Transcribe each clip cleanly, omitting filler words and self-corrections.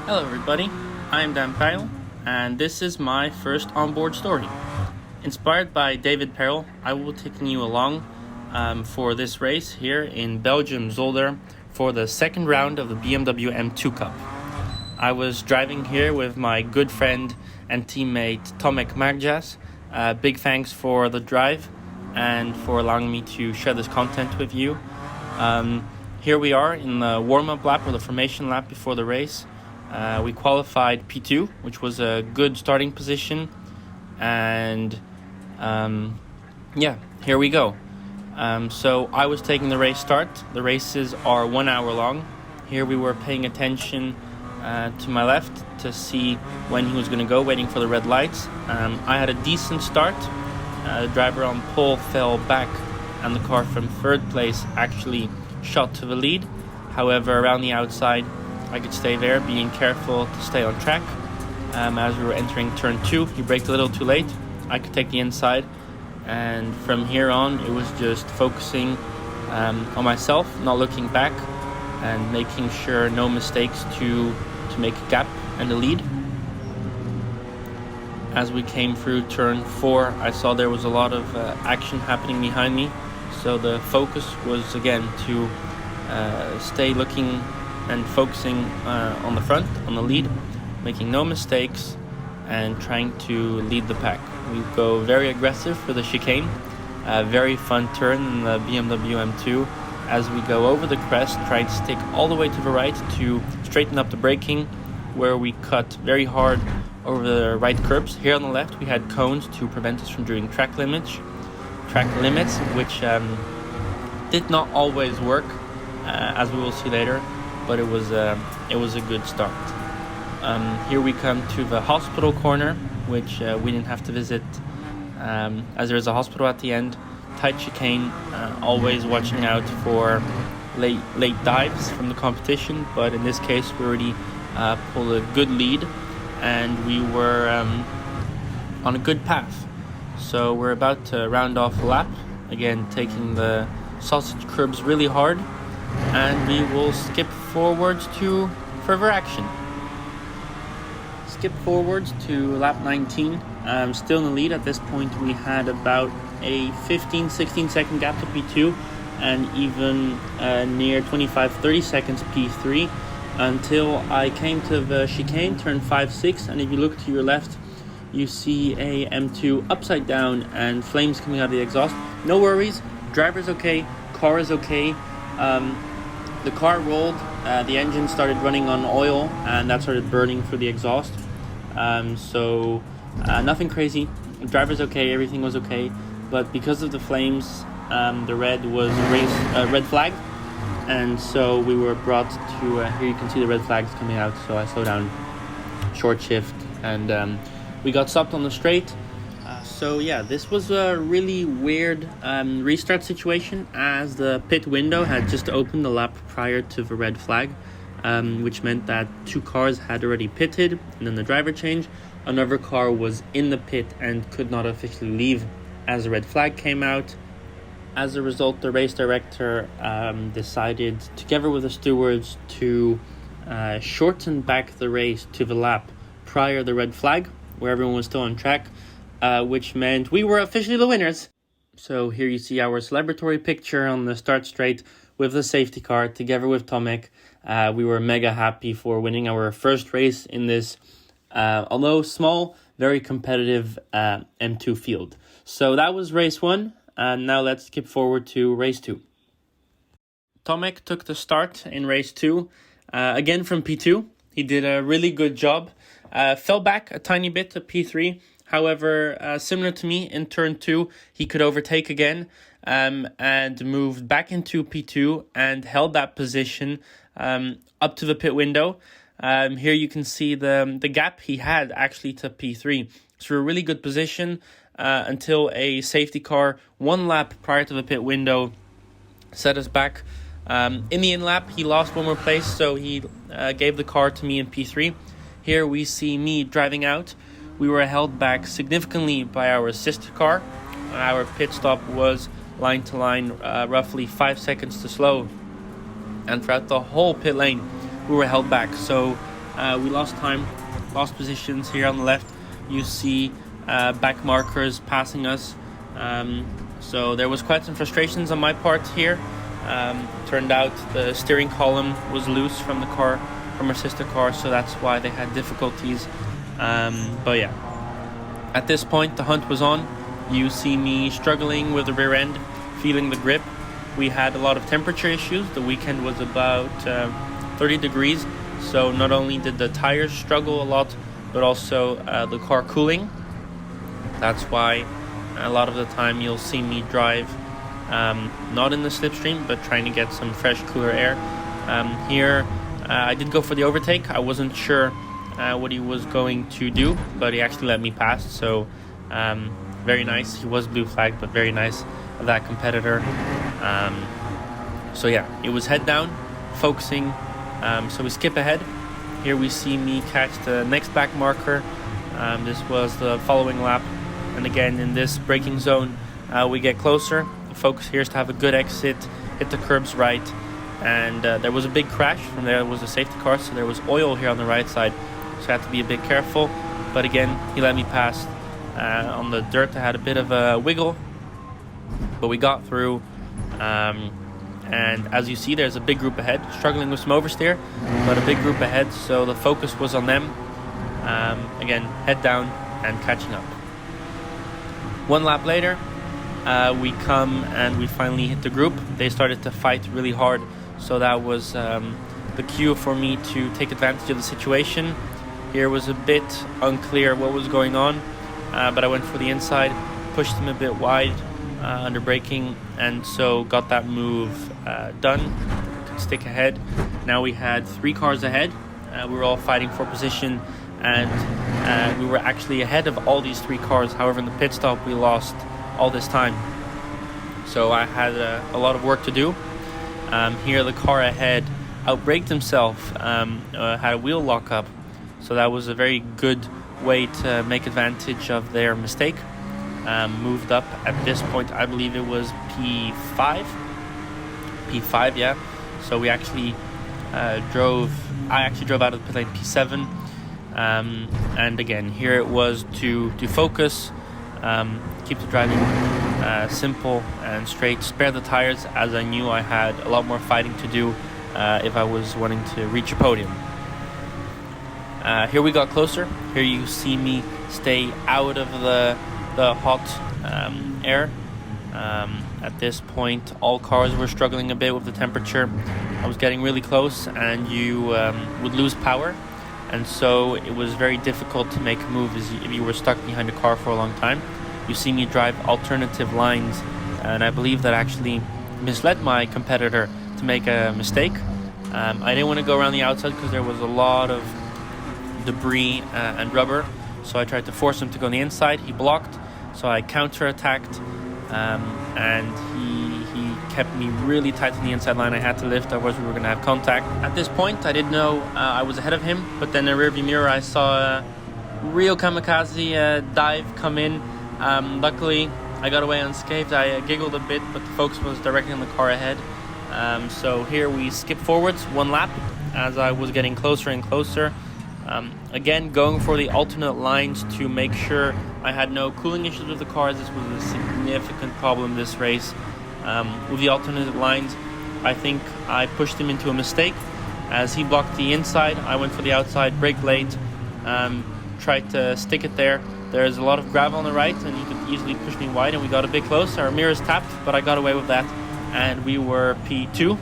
Hello everybody, I'm Daan and this is my first onboard story. Inspired by David Perel, I will be taking you along for this race here in Belgium, Zolder, for the second round of the BMW M2 Cup. I was driving here with my good friend and teammate Tomek Marjas. Big thanks for the drive and for allowing me to share this content with you. Here we are in the warm-up lap or the formation lap before the race. We qualified P2, which was a good starting position, and here we go. So I was taking the race start. The races are 1 hour long. Here we were paying attention to my left to see when he was going to go, waiting for the red lights. I had a decent start. The driver on pole fell back, and the car from third place actually shot to the lead. However, around the outside, I could stay there, being careful to stay on track. As we were entering turn 2, he braked a little too late. I could take the inside, and from here on, it was just focusing on myself, not looking back, and making sure no mistakes to make a gap and a lead. As we came through turn 4, I saw there was a lot of action happening behind me, so the focus was again to stay looking and focusing on the front, on the lead, making no mistakes and trying to lead the pack. We go very aggressive for the chicane, a very fun turn in the BMW M2 as we go over the crest, trying to stick all the way to the right to straighten up the braking, where we cut very hard over the right curbs. Here on the left we had cones to prevent us from doing track limits, which did not always work, as we will see later. But it was a good start. Here we come to the hospital corner, which we didn't have to visit, as there is a hospital at the end. Tight chicane, always watching out for late dives from the competition. But in this case, we already pulled a good lead, and we were on a good path. So we're about to round off a lap, again taking the sausage curbs really hard. And we will skip forwards to further action. Skip forwards to lap 19. Still in the lead. At this point we had about a 15-16 second gap to P2, and even near 25-30 seconds P3, until I came to the chicane, turn 5-6, and if you look to your left you see a M2 upside down and flames coming out of the exhaust. No worries, driver's okay, car is okay. The car rolled, the engine started running on oil, and that started burning through the exhaust. So nothing crazy. The driver's okay, everything was okay. But because of the flames, the red was red flag. And so we were brought to, here you can see the red flags coming out. So I slowed down, short shift, and we got stopped on the straight. So yeah, this was a really weird restart situation, as the pit window had just opened the lap prior to the red flag, which meant that 2 cars had already pitted, and then the driver changed. Another car was in the pit and could not officially leave as the red flag came out. As a result, the race director decided, together with the stewards, to shorten back the race to the lap prior to the red flag, where everyone was still on track. Which meant we were officially the winners. So here you see our celebratory picture on the start straight with the safety car together with Tomek. We were mega happy for winning our first race in this, although small, very competitive M2 field. So that was race 1, and now let's skip forward to race 2. Tomek took the start in race 2, again from P2. He did a really good job. Fell back a tiny bit to P3. However, similar to me, in turn 2, he could overtake again, and moved back into P2 and held that position up to the pit window. Here you can see the gap he had actually to P3. So a really good position until a safety car 1 lap prior to the pit window set us back. In the in-lap, he lost 1 more place, so he gave the car to me in P3. Here we see me driving out. We were held back significantly by our sister car. Our pit stop was line to line, roughly 5 seconds too slow. And throughout the whole pit lane, we were held back. So We lost time, lost positions. Here on the left, you see back markers passing us. So there was quite some frustrations on my part here. Turned out the steering column was loose from the car, from our sister car, so that's why they had difficulties. But yeah, at this point the hunt was on. You see me struggling with the rear end, feeling the grip. We had a lot of temperature issues. The weekend was about 30 degrees, so not only did the tires struggle a lot, but also the car cooling. That's why a lot of the time you'll see me drive not in the slipstream, but trying to get some fresh, cooler air. Here I did go for the overtake. I wasn't sure what he was going to do, but he actually let me pass, so very nice. He was blue flagged, but very nice of that competitor. So yeah, it was head down, focusing. So we skip ahead. Here we see me catch the next back marker. This was the following lap, and again in this braking zone we get closer. The focus here is to have a good exit, hit the curbs right, and there was a big crash. From there was a safety car, so there was oil here on the right side, so I had to be a bit careful. But again, he let me pass. On the dirt I had a bit of a wiggle, but we got through. And as you see, there's a big group ahead, struggling with some oversteer, but a big group ahead, so the focus was on them. Again, head down and catching up. One lap later, we come and we finally hit the group. They started to fight really hard, so that was the cue for me to take advantage of the situation. Here was a bit unclear what was going on, but I went for the inside, pushed him a bit wide under braking, and so got that move done. Could stick ahead. Now we had 3 cars ahead. We were all fighting for position, and we were actually ahead of all these 3 cars. However, in the pit stop we lost all this time, so I had a lot of work to do. Here the car ahead outbraked himself, had a wheel lock up, so that was a very good way to make advantage of their mistake. Moved up at this point, I believe it was P5, yeah. So we actually I actually drove out of the pit lane P7, and again here it was to focus, keep the driving simple and straight, spare the tires, as I knew I had a lot more fighting to do if I was wanting to reach a podium. Here we got closer. Here you see me stay out of the hot air. At this point all cars were struggling a bit with the temperature. I was getting really close, and you would lose power, and so it was very difficult to make a move if you were stuck behind a car for a long time. You see me drive alternative lines, and I believe that actually misled my competitor to make a mistake. I didn't want to go around the outside because there was a lot of debris and rubber, so I tried to force him to go on the inside. He blocked, so I counter-attacked, and he kept me really tight on the inside line. I had to lift, otherwise we were going to have contact. At this point I didn't know I was ahead of him, but then in the rearview mirror I saw a real kamikaze dive come in. Luckily I got away unscathed. I giggled a bit, but the focus was directly on the car ahead. So here we skip forwards 1 lap as I was getting closer and closer. Again, going for the alternate lines to make sure I had no cooling issues with the cars. This was a significant problem this race. With the alternate lines, I think I pushed him into a mistake. As he blocked the inside, I went for the outside, braked late, tried to stick it there. There's a lot of gravel on the right, and he could easily push me wide, and we got a bit close. Our mirrors tapped, but I got away with that, and we were P2.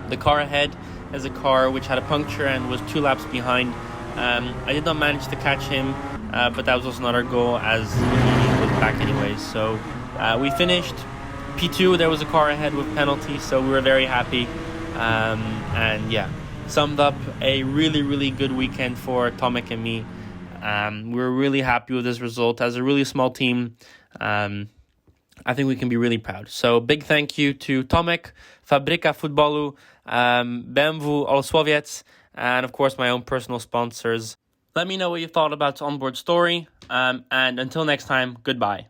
The car ahead is a car which had a puncture and was 2 laps behind. I did not manage to catch him, but that was also not our goal, as he was back anyways. So we finished P2. There was a car ahead with penalties, so we were very happy. And yeah, summed up a really good weekend for Tomek and me. We were really happy with this result. As a really small team, I think we can be really proud. So big thank you to Tomek, Fabryka Futbolu, BMW Olsłowiec, and of course my own personal sponsors. Let me know what you thought about Onboard Story, and until next time, goodbye.